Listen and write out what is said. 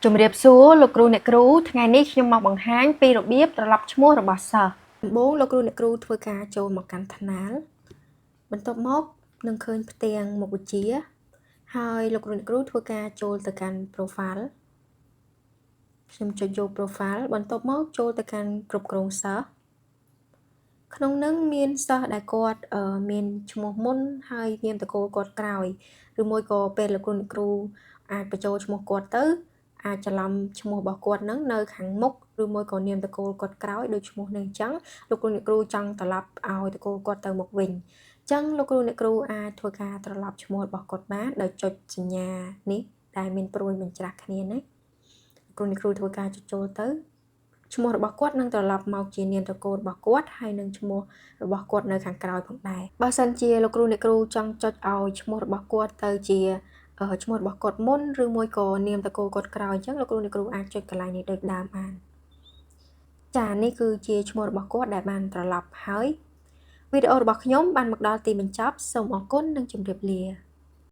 ជំរាបសួរលោកគ្រូអ្នកគ្រូថ្ងៃនេះខ្ញុំមកបង្ហាញពីរបៀបត្រឡប់ឈ្មោះរបស់សិស្សដំបូងលោកគ្រូអ្នកគ្រូធ្វើការចូលមកកាន់ថ្នាលបន្ទាប់មកនឹងឃើញផ្ទាំងមុខវិជ្ជាហើយលោកគ្រូអ្នកគ្រូធ្វើការចូលទៅកាន់ profile ខ្ញុំចុចយក profile បន្ទាប់មកចូលទៅកាន់គ្រប់គ្រងសិស្សក្នុងនឹងមានសិស្សដែលគាត់មានឈ្មោះមុនហើយនាមតកូលគាត់ក្រោយឬមួយក៏ពេលលោកគ្រូអ្នកគ្រូអាចបញ្ចូលឈ្មោះគាត់ទៅអាចច្រឡំឈ្មោះរបស់គាត់នឹងនៅខាងមុខឬមួយក៏នាមតកូលគាត់ក្រោយដូចឈ្មោះនឹងអញ្ចឹងលោកគ្រូអ្នកគ្រូចង់ត្រឡប់ឲ្យតកូលគាត់ទៅមុខវិញអញ្ចឹងលោកគ្រូអ្នកគ្រូអាចធ្វើការត្រឡប់ឈ្មោះរបស់គាត់បានដោយចុចសញ្ញានេះដែលមានព្រួយបញ្ច្រាស់គ្នាណាគ្រូអ្នកគ្រូធ្វើការចុចចូលទៅឈ្មោះរបស់គាត់នឹងត្រឡប់មកជានាមតកូលរបស់គាត់ហើយនឹងឈ្មោះរបស់គាត់នៅខាងក្រោយផងដែរបើសិនជាលោកគ្រូអ្នកគ្រូចង់ចុចឲ្យឈ្មោះរបស់គាត់ទៅជាឈ្មោះរបស់គាត់មុនឬមួយក៏នាមតកូលគាត់ក្រោយអញ្ចឹងលោកគ្រូអ្នកគ្រូអាចចុចកន្លែងនេះដូចដើមបានចានេះគឺជាឈ្មោះរបស់គាត់ដែលបានត្រឡប់ហើយវីដេអូរបស់ខ្ញុំបានមកដល់ទីបញ្ចប់សូមអរគុណនិងជម្រាបលា